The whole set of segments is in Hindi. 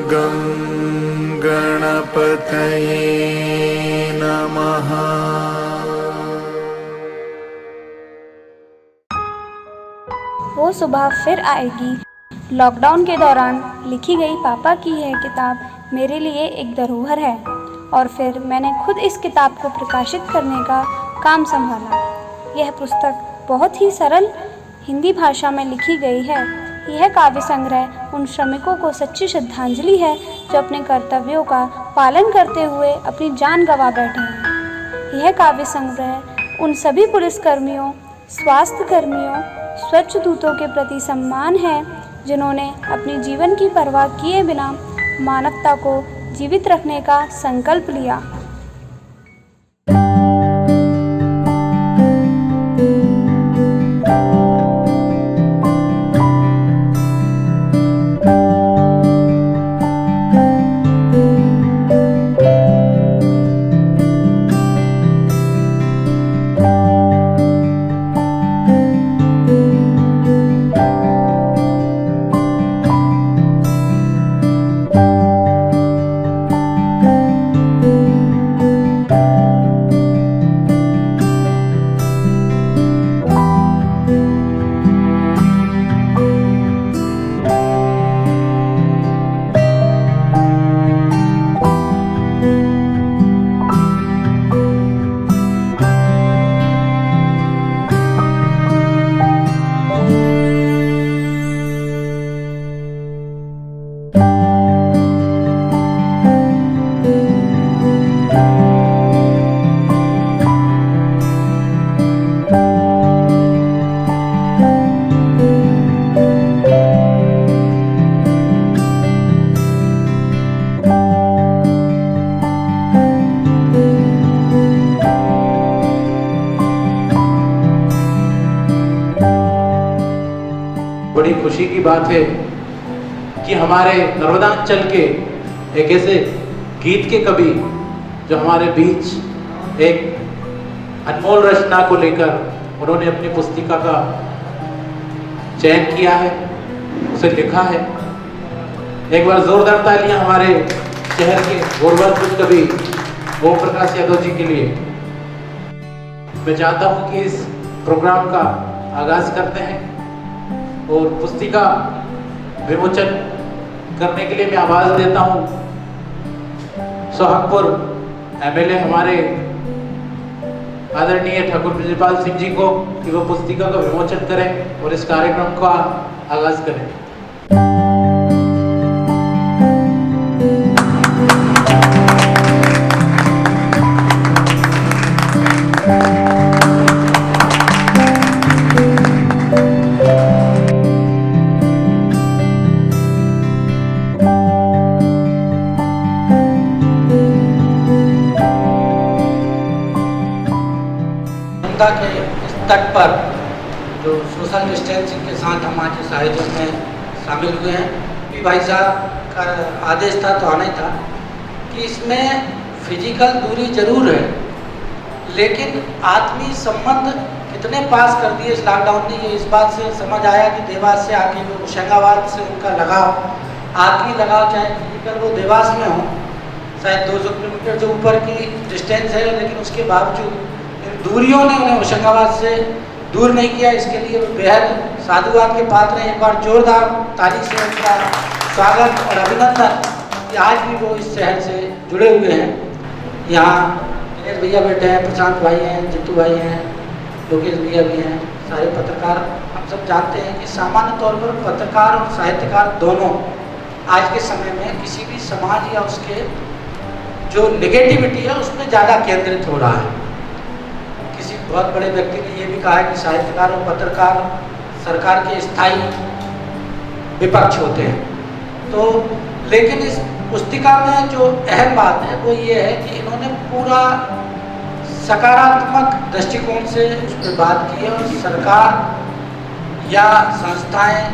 गं गणपतये नमः। वो सुबह फिर आएगी। लॉकडाउन के दौरान लिखी गई पापा की यह किताब मेरे लिए एक धरोहर है और फिर मैंने खुद इस किताब को प्रकाशित करने का काम संभाला। यह पुस्तक बहुत ही सरल हिंदी भाषा में लिखी गई है। यह काव्य संग्रह उन श्रमिकों को सच्ची श्रद्धांजलि है जो अपने कर्तव्यों का पालन करते हुए अपनी जान गंवा बैठे हैं। यह काव्य संग्रह उन सभी पुलिसकर्मियों, स्वास्थ्य कर्मियों, स्वच्छ दूतों के प्रति सम्मान है जिन्होंने अपनी जीवन की परवाह किए बिना मानवता को जीवित रखने का संकल्प लिया। बड़ी खुशी की बात है कि हमारे नर्मदांचल के एक ऐसे गीत के कवि जो हमारे बीच एक अनमोल रचना को लेकर उन्होंने अपनी पुस्तिका का चयन किया है, उसे लिखा है। एक बार जोरदार तालियां हमारे शहर के गौरवंत कवि ओम प्रकाश यादव जी के लिए। मैं चाहता हूं कि इस प्रोग्राम का आगाज करते हैं और पुस्तिका विमोचन करने के लिए मैं आवाज देता हूं सोहागपुर एमएलए हमारे आदरणीय ठाकुर ब्रजपाल सिंह जी को कि वो पुस्तिका का विमोचन करें और इस कार्यक्रम का आगाज करें। के इस तट पर जो सोशल डिस्टेंसिंग के साथ हम आज इस आयोजन में शामिल हुए हैं, पी भाई साहब का आदेश था तो आना ही था कि इसमें फिजिकल दूरी जरूर है लेकिन आत्मीय संबंध कितने पास कर दिए इस लॉकडाउन ने, ये इस बात से समझ आया कि देवास से आके जो होशंगाबाद से उनका लगाव, आत्मीय लगाव, चाहे फिजिकल वो देवास में हो, शायद 200 किलोमीटर जो ऊपर की डिस्टेंस है, लेकिन उसके बावजूद दूरियों ने उन्हें होशंगाबाद से दूर नहीं किया। इसके लिए बेहद साधुवाद के पात्र हैं। एक बार जोरदार ताली से उनका स्वागत और अभिनंदन कि आज भी वो इस शहर से जुड़े हुए हैं। यहाँ दिनेश भैया बैठे हैं, प्रशांत भाई हैं, जितू भाई हैं, लोकेश भैया भी हैं, सारे पत्रकार। हम सब जानते हैं कि सामान्य तौर पर पत्रकार और साहित्यकार दोनों आज के समय में किसी भी समाज या उसके जो नेगेटिविटी है उसमें ज़्यादा केंद्रित हो रहा है। बहुत बड़े व्यक्ति ने ये भी कहा है कि साहित्यकार और पत्रकार सरकार के स्थायी विपक्ष होते हैं। तो लेकिन इस पुस्तिका में जो अहम बात है वो ये है कि इन्होंने पूरा सकारात्मक दृष्टिकोण से उस पर बात की है और सरकार या संस्थाएं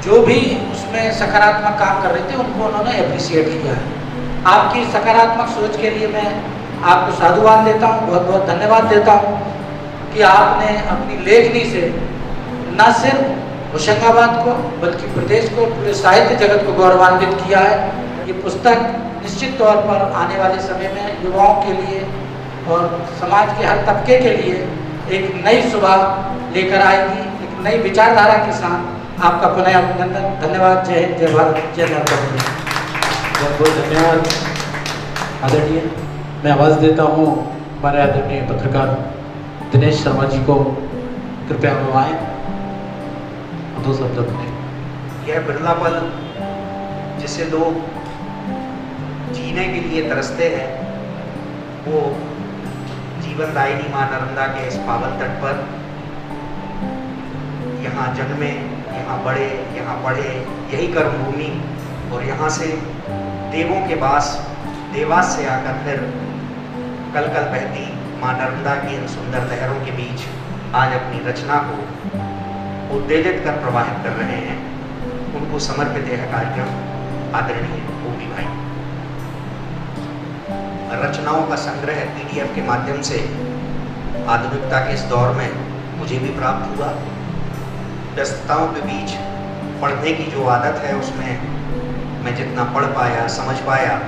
जो भी उसमें सकारात्मक काम कर रहे थे उनको उन्होंने अप्रिशिएट किया है। आपकी सकारात्मक सोच के लिए मैं आपको साधुवाद देता हूँ, बहुत बहुत धन्यवाद देता हूँ कि आपने अपनी लेखनी से न सिर्फ होशंगाबाद को बल्कि प्रदेश को, पूरे साहित्य जगत को गौरवान्वित किया है। ये पुस्तक निश्चित तौर पर आने वाले समय में युवाओं के लिए और समाज के हर तबके के लिए एक नई सुबह लेकर आएगी, एक नई विचारधारा के साथ। आपका पुनः अभिनंदन, धन्यवाद। जय हिंद, जय भारत, जय नरेंद्र मोदी। बहुत बहुत धन्यवाद आदरणीय। मैं आवाज़ देता हूँ हमारे आदरणीय पत्रकार दिनेश शर्मा जी को, कृपया वो आए, दो शब्द अपने। यह बिरला पल जिसे लोग जीने के लिए तरसते हैं, वो जीवनदायिनी माँ नर्मदा के इस पावन तट पर यहाँ जन्मे, यहाँ बढ़े, यहाँ पढ़े, यही कर्म भूमि, और यहाँ से देवों के देवास से आकर फिर कल कल बहती माँ नर्मदा की इन सुंदर लहरों के बीच आज अपनी रचना को उद्वेलित कर प्रवाहित कर रहे हैं। उनको समर्पित यह कार्यक्रम आदरणीय ओपी भाई। रचनाओं का संग्रह PDF के माध्यम से आधुनिकता के इस दौर में मुझे भी प्राप्त हुआ। व्यस्तताओं के बीच पढ़ने की जो आदत है, उसमें मैं जितना पढ़ पाया, समझ पाया,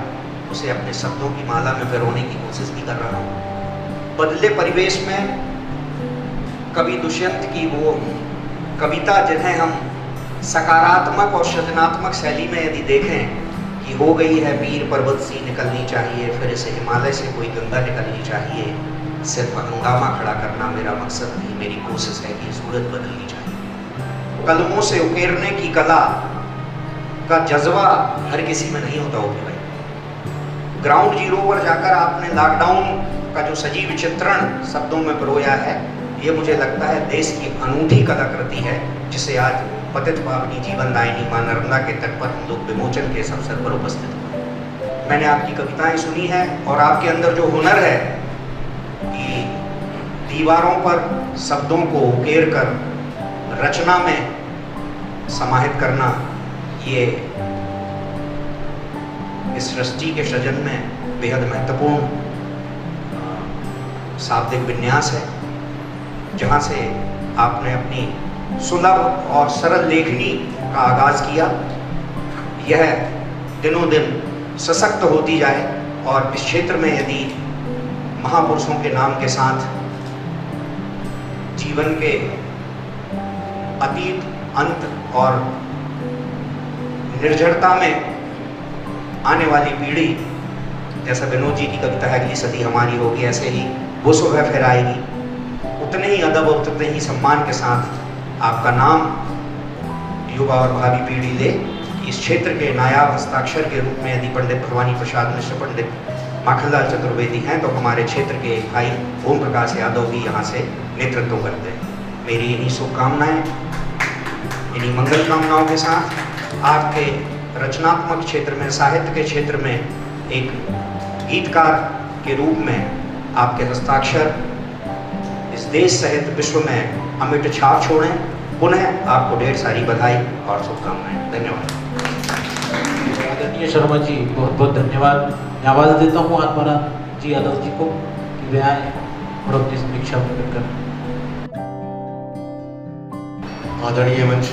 उसे अपने शब्दों की माला में पिरोने की कोशिश भी कर रहा हूँ। बदले परिवेश में कवि दुष्यंत की वो कविता, जिन्हें हम सकारात्मक और सृजनात्मक शैली में यदि देखें कि हो गई है पीर पर्वत सी निकलनी चाहिए, फिर इसे हिमालय से कोई गंगा निकलनी चाहिए, सिर्फ हंगामा खड़ा करना मेरा मकसद नहीं, मेरी कोशिश है कि सूरत बदलनी चाहिए। कलमों से उकेरने की कला का जज्बा हर किसी में नहीं होता ओपी भाई। ग्राउंड जीरो पर जाकर आपने लॉकडाउन का जो सजीव चित्रण शब्दों में पिरोया है, ये मुझे लगता है देश की अनूठी कलाकृति है, जिसे आज पतित पावनी जीवनदायिनी माँ नर्मदा के तट पर हम लोग विमोचन के इस अवसर पर उपस्थित हुए। मैंने आपकी कविताएं सुनी हैं और आपके अंदर जो हुनर है कि दीवारों पर शब्दों को उकेर कर रचना में समाहित करना, ये इस सृष्टि के सृजन में बेहद महत्वपूर्ण शाब्दिक विन्यास है, जहाँ से आपने अपनी सुलभ और सरल लेखनी का आगाज किया। यह दिनों दिन सशक्त होती जाए और इस क्षेत्र में यदि महापुरुषों के नाम के साथ जीवन के अतीत, अंत और निर्जरता में आने वाली पीढ़ी, जैसा विनोद जी की कविता है अगली सदी हमारी होगी, ऐसे ही वो सुबह फिर आएगी, उतने ही अदब और उतने ही सम्मान के साथ आपका नाम युवा और भावी पीढ़ी ले। इस क्षेत्र के नायाब हस्ताक्षर के रूप में यदि पंडित भवानी प्रसाद मिश्र, पंडित माखनलाल चतुर्वेदी हैं, तो हमारे क्षेत्र के एक भाई ओम प्रकाश यादव भी यहाँ से नेतृत्व करते हैं। मेरी इन्हीं शुभकामनाएं, इन्हीं मंगल कामनाओं के साथ आपके रचनात्मक क्षेत्र में, साहित्य के क्षेत्र में एक गीतकार के रूप में आपके हस्ताक्षर इस देश सहित विश्व में अमिट छाप छोड़ें। पुनः आपको ढेर सारी बधाई और शुभकामनाएं। धन्यवाद। आदरणीय शर्मा जी, बहुत बहुत धन्यवाद। मैं आवाज़ देता हूँ आत्माराम जी यादव जी को कि वे आए और अपनी समीक्षा प्रकट करें। आदरणीय मंच,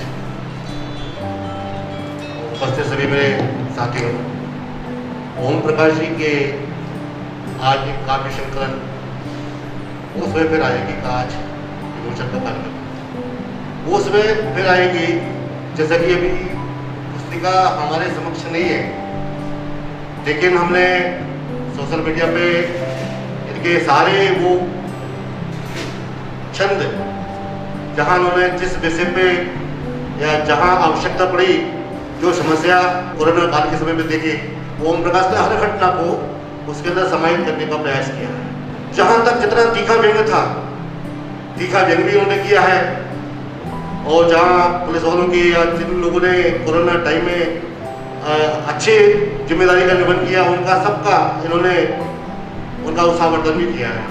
उपस्थित सभी मेरे साथियों, ओम प्रकाश जी के आज एक काव्य संकलन वो उसमें फिर आएगी आज विमोचन का कार्यक्रम, वो उसमें फिर आएगी। जैसा कि अभी पुस्तिका हमारे समक्ष नहीं है, लेकिन हमने सोशल मीडिया पे इनके सारे वो छंद, जहाँ उन्होंने जिस विषय पे या जहाँ आवश्यकता पड़ी, जो समस्या कोरोना काल के समय में देखी, ओम प्रकाश ने हर घटना को उसके अंदर समाहित करने का प्रयास किया है। जहाँ तक जितना तीखा व्यंग था, तीखा व्यंग भी उन्होंने किया है, और जहाँ पुलिस वालों की या जिन लोगों ने कोरोना टाइम में अच्छे जिम्मेदारी का निर्वहन किया, उनका सबका इन्होंने उनका उत्साहवर्धन भी किया है।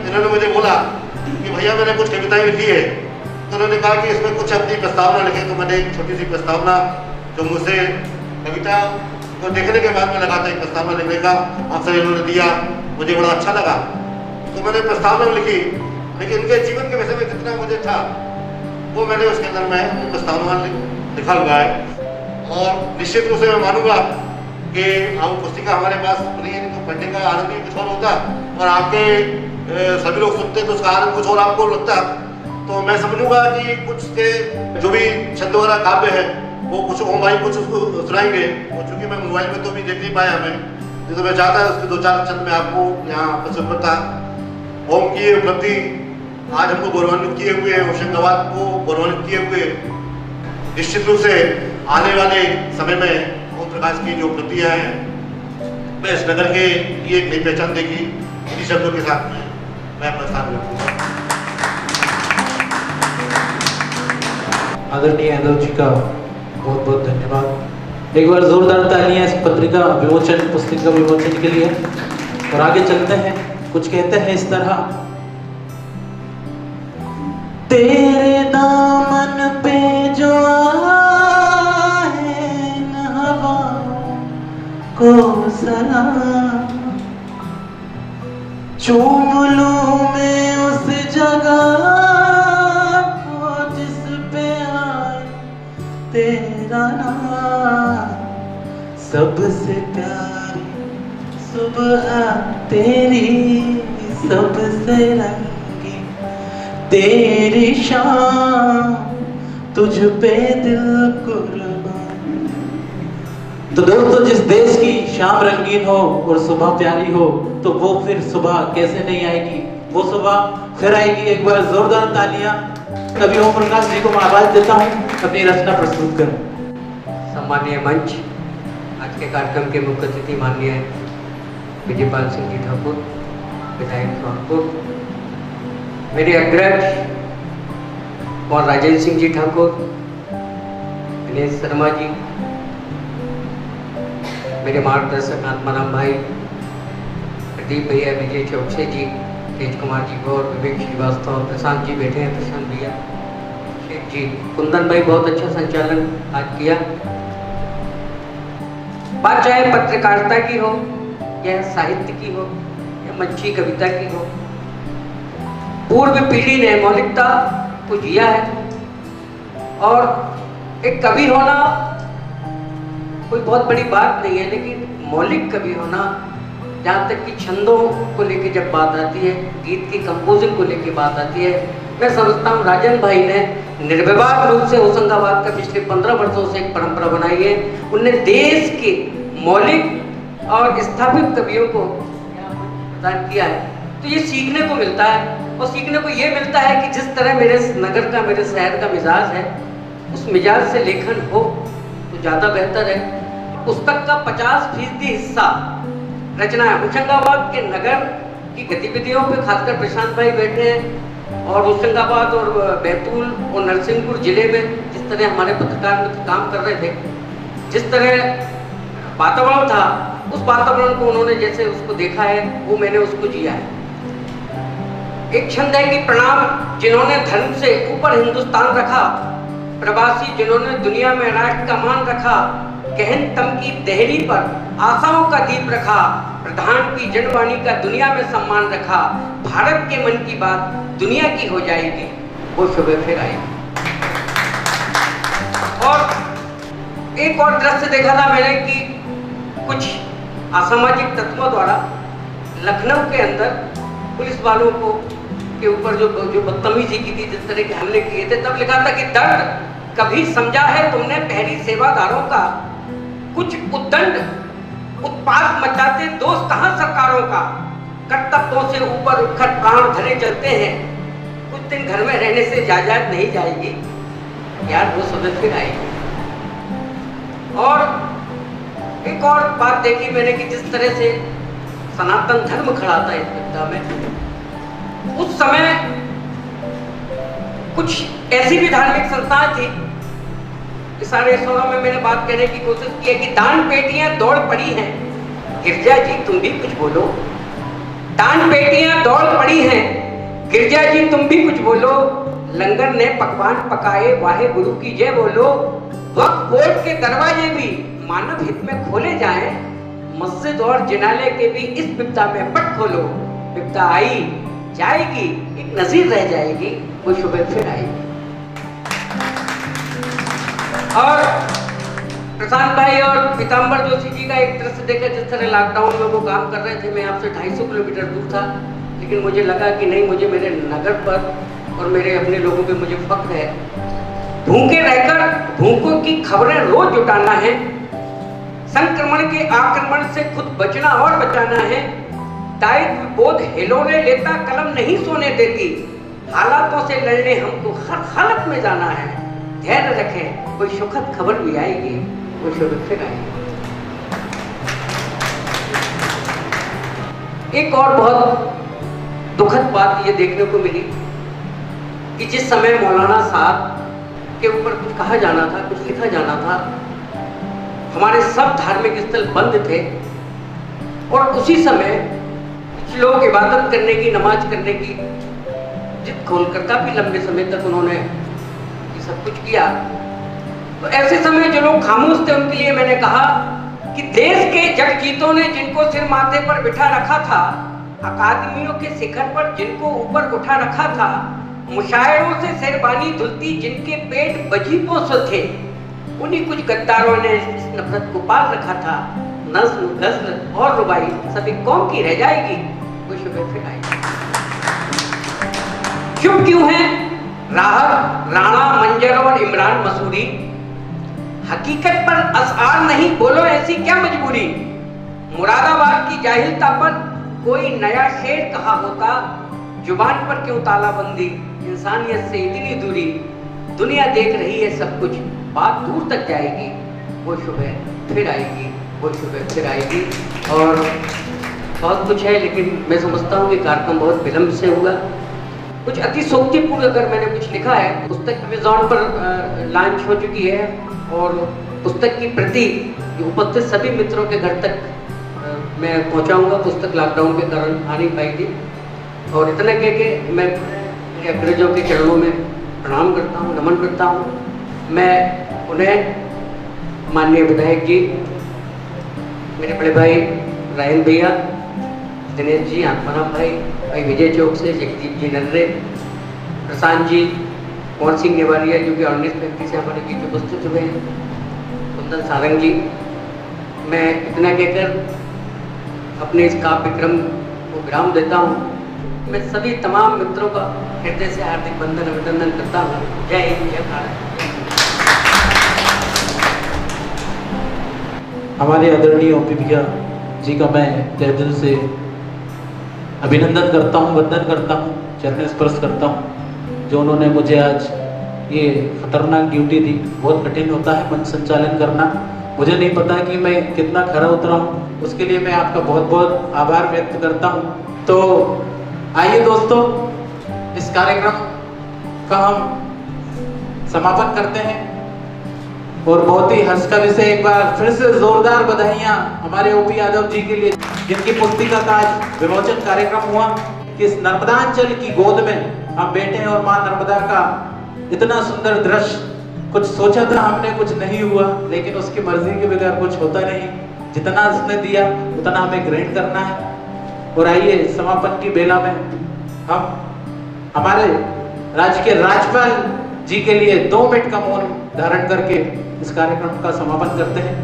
इन्होंने मुझे बोला कि भैया मैंने कुछ कविताएं लिखी है, तो उन्होंने कहा कि इसमें कुछ अपनी प्रस्तावना लिखे। तो मैंने एक छोटी सी प्रस्तावना, जो मुझसे कविता को देखने के बाद में लगा था एक प्रस्तावना लिखने का अवसर इन्होंने दिया, मुझे बड़ा अच्छा लगा। तो मैंने प्रस्तावना लिखी, लेकिन इनके जीवन के विषय में जितना मुझे था वो मैंने उसके अंदर में अपनी प्रस्तावना लिखा हुआ है। और निश्चित रूप से मैं मानूंगा कि आप पुस्तिका हमारे पास खुली है, तो पढ़ने का आनंद भी कुछ और होता, और आपके सभी लोग सुनते तो उसका आनंद कुछ और आपको लगता। तो मैं समझूंगा कि कुछ के जो भी छंद वाला काव्य है वो कुछ ओम भाई कुछ उसको सुनाएंगे, और चूंकि मैं मोबाइल में तो भी देख नहीं पाया हमें, तो मैं चाहता है उसके 2-4 छंद में आपको यहाँ प्रस्तुत करता। ओम की उपलब्धि आज हमको गौरवान्वित किए हुए, होशंगाबाद को गौरवान्वित किए हुए, निश्चित रूप से आने वाले समय में ओम प्रकाश की जो उपलब्धियाँ हैं मैं इस नगर के लिए एक नई पहचान देगी। इन्हीं शब्दों के साथ मैं अपना स्थान रखूँगा। आदरणीय यादव जी का बहुत बहुत धन्यवाद। एक बार जोरदार तालियां इस पत्रिका विमोचन पुस्तिका विमोचन के लिए। और आगे चलते हैं, कुछ कहते हैं इस तरह। तेरे दामन पे जो आए न हवा को सलाम, चूम लूं मैं उस जगह जिस पे आए तेरा नाम, सबसे प्यारी सुबह तेरी, सबसे रंगी तेरी शाम, तुझ पे दिल कुर्बान। तो दोस्तों, जिस देश की शाम रंगीन हो और सुबह प्यारी हो, तो वो फिर सुबह कैसे नहीं आएगी, वो सुबह फिर आएगी। एक बार जोरदार तालियां। कवि ओम प्रकाश जी को मैं आवाज देता हूँ अपनी रचना प्रस्तुत करें। सम्मानीय मंच, आज के कार्यक्रम के मुख्य अतिथि माननीय विजयपाल सिंह जी ठाकुर, विधायक जौनपुर, मेरे अग्रज और राजेंद्र सिंह जी ठाकुर, दिनेश शर्मा जी, मेरे मार्गदर्शक आत्माराम भाई, प्रदीप भैया, विजय चौकसे जी, तेज कुमार जी गौर, विवेक श्रीवास्तव, प्रशांत जी बैठे हैं, प्रशांत भैया, शेख जी, कुंदन भाई बहुत अच्छा संचालन आज किया। बात चाहे पत्रकारिता की हो या साहित्य की हो या मंची कविता की हो, पूर्व पीढ़ी ने मौलिकता को जिया है। और एक कवि होना कोई बहुत बड़ी बात नहीं है, लेकिन मौलिक कवि होना, जहाँ तक कि छंदों को लेके जब बात आती है, गीत की कंपोजिंग को लेके बात आती है, मैं समझता हूँ राजन भाई ने निर्विवाद रूप से होशंगाबाद का पिछले 15 वर्षों से एक परंपरा बनाई है। उनने देश के मौलिक और स्थापित कवियों को प्रदान किया है। तो ये सीखने को मिलता है, और सीखने को ये मिलता है कि जिस तरह मेरे नगर का, मेरे शहर का मिजाज है, उस मिजाज से लेखन हो तो ज़्यादा बेहतर है। पुस्तक का 50% हिस्सा रचना है। होशंगाबाद के नगर की गतिविधियों पे खासकर प्रशांत भाई बैठे हैं, और होशंगाबाद और बैतूल और नरसिंहपुर जिले में जिस तरह हमारे पत्रकार मित्र काम कर रहे थे, जिस तरह वातावरण था, उस वातावरण को उन्होंने जैसे उसको देखा है, वो मैंने उसको जिया है। एक छंद है कि प्रणाम जिन्होंने धर्म से ऊपर हिंदुस्तान रखा, प्रवासी जिन्होंने दुनिया में राष्ट्र का मान रखा, गहन तम की देहरी पर आशाओं का दीप रखा, प्रधान की जनवाणी का दुनिया में सम्मान रखा, भारत के मन की बात दुनिया की हो जाएगी, वो सुबह फिर आएगी। और एक और दृश्य देखा था मैंने कि कुछ असामाजिक तत्वों द्वारा लखनऊ के अंदर पुलिस वालों को के ऊपर जो बदतमीजी की थी, जिस तरह के हमले किए थे, तब लिखा था कि दर्द कभी समझा है तुमने पहली सेवादारों का, कुछ उद्दंड उत्पात मचाते दोस्त कहां सरकारों का, कर्तव्यों से ऊपर उठकर प्राण धरे चलते हैं, कुछ दिन घर में रहने से जायदाद नहीं जाएगी, यार वो सुबह फिर आएगी। और एक और बात देखी मैंने कि जिस तरह से सनातन धर्म खड़ा था इस विपदा में, उस समय कुछ ऐसी भी धार्मिक संस्थाएं थी, इस सारे शोरों में मैंने बात करने की कोशिश की है कि दान पेटियां दौड़ पड़ी हैं, गिरजा जी तुम भी कुछ बोलो, दान पेटियां दौड़ पड़ी हैं, गिरजा जी तुम भी कुछ बोलो, लंगर ने पकवान पकाए वाहे गुरु की जय बोलो, वक्त बोर्ड के दरवाजे भी मानव हित में खोले जाएं, मस्जिद और जिनाले के भी इस विपदा में पट खोलो, विपदा आई जाएगी, एक नजीर रह जाएगी, वो सुबह फिर आएगी। और प्रशांत भाई और पीताम्बर जोशी जी का एक दृश्य देखा, जिस तरह लॉकडाउन में वो काम कर रहे थे। मैं आपसे 250 किलोमीटर दूर था, लेकिन मुझे लगा कि नहीं, मुझे मेरे नगर पर और मेरे अपने लोगों पे मुझे फख्र है। भूखे रहकर भूखों की खबरें रोज जुटाना है, संक्रमण के आक्रमण से खुद बचना और बचाना है। दायित्व बोध हिलोने लेता, कलम नहीं सोने देती। हालातों से लड़ने हमको हर हालत में जाना है। धैर्य रखें, कोई सुखद खबर भी आएगी, कोई शुभ फिर आएगी। एक और बहुत दुखद बात ये देखने को मिली कि जिस समय मौलाना साहब के ऊपर कुछ कहा जाना था, कुछ लिखा जाना था, हमारे सब धार्मिक स्थल बंद थे और उसी समय कुछ लोग इबादत करने की, नमाज करने की जिद खोलकर काफी लंबे समय तक उन्होंने ये सब कुछ किया। तो ऐसे समय जो लोग खामोश थे उनके लिए मैंने कहा कि देश के जगजीतों ने जिनको सिर माथे पर बिठा रखा था, अकादमियों के शिखर पर जिनको ऊपर उठा रखा था, मुशायरों से शेरबानी धुलती जिनके पेट वजीफों से थे, उन्हीं कुछ गद्दारों ने इस नफरत को पाल रखा था। नस्ल, गज़ल और रुबाई सभी कौम की रह जाएगी, वो शुभ फिर आएगी। शुभ क्यों है? राहत, राणा मंजर और इमरान मसूरी, हकीकत पर असआर नहीं, बोलो ऐसी क्या मजबूरी। मुरादाबाद की जाहिलता पर कोई नया शेर कहा होता, जुबान पर क्यों तालाबंदी, इंसानियत से इतनी दूरी। दुनिया देख रही है सब कुछ, बात दूर तक जाएगी, वो सुबह फिर आएगी, वो सुबह फिर आएगी। और बहुत कुछ है, लेकिन मैं समझता हूँ कि कार्यक्रम बहुत विलंब से हुआ। कुछ अतिशोक्तिपूर्ण अगर मैंने कुछ लिखा है, पुस्तक अमेज़न पर लॉन्च हो चुकी है और पुस्तक की प्रति उपस्थित सभी मित्रों के घर तक मैं पहुंचाऊंगा। पुस्तक लॉकडाउन के कारण आ नहीं पाई थी और इतना कह के मैं अग्रजों के चरणों में प्रणाम करता हूँ, नमन करता हूँ। मैं उन्हें माननीय विधायक जी, मेरे बड़े भाई रायन भैया, दिनेश जी, आत्माना भाई, भाई विजय चौक से जगदीप जी नर्रे, प्रशांत जी, कौन सिंह नेवालिया जो कि 19 व्यक्ति से हमारे बीच उपस्थित हुए हैं, कुंदन सारंग जी, मैं इतना कहकर अपने इस काव्य विक्रम को विराम देता हूँ। मैं सभी तमाम मित्रों का हृदय से हार्दिक वंदन अभिनंदन करता हूँ। जय हिंद, जय भारत। हमारे आदरणीय ओपी भैया जी का मैं तहे दिल से अभिनंदन करता हूँ, वंदन करता हूँ, चरण स्पर्श करता हूँ। जो उन्होंने मुझे आज ये खतरनाक ड्यूटी दी। बहुत कठिन होता है मंच संचालन करना, मुझे नहीं पता कि मैं कितना खरा उतरा हूँ, उसके लिए मैं आपका बहुत बहुत आभार व्यक्त करता हूँ। तो आइए दोस्तों, इस कार्यक्रम का हम समापन करते हैं और बहुत ही हर्ष का विषय, एक बार फिर से जोरदार बधाइयाँ हमारे ओपी यादव जी के लिए, जिनकी पुस्तिका का आज विमोचन कार्यक्रम हुआ। कि इस नर्मदांचल की गोद में हम बैठे हैं और माँ नर्मदा का इतना सुंदर दृश्य, कुछ सोचा था हमने, कुछ नहीं हुआ, लेकिन उसकी मर्जी के बगैर कुछ होता नहीं। जितना उसने दिया उतना हमें ग्रहण करना है। और आइए समापन की बेला में हम हमारे राज्य के राज्यपाल जी के लिए 2 मिनट का मौन धारण करके इस कार्यक्रम का समापन करते हैं।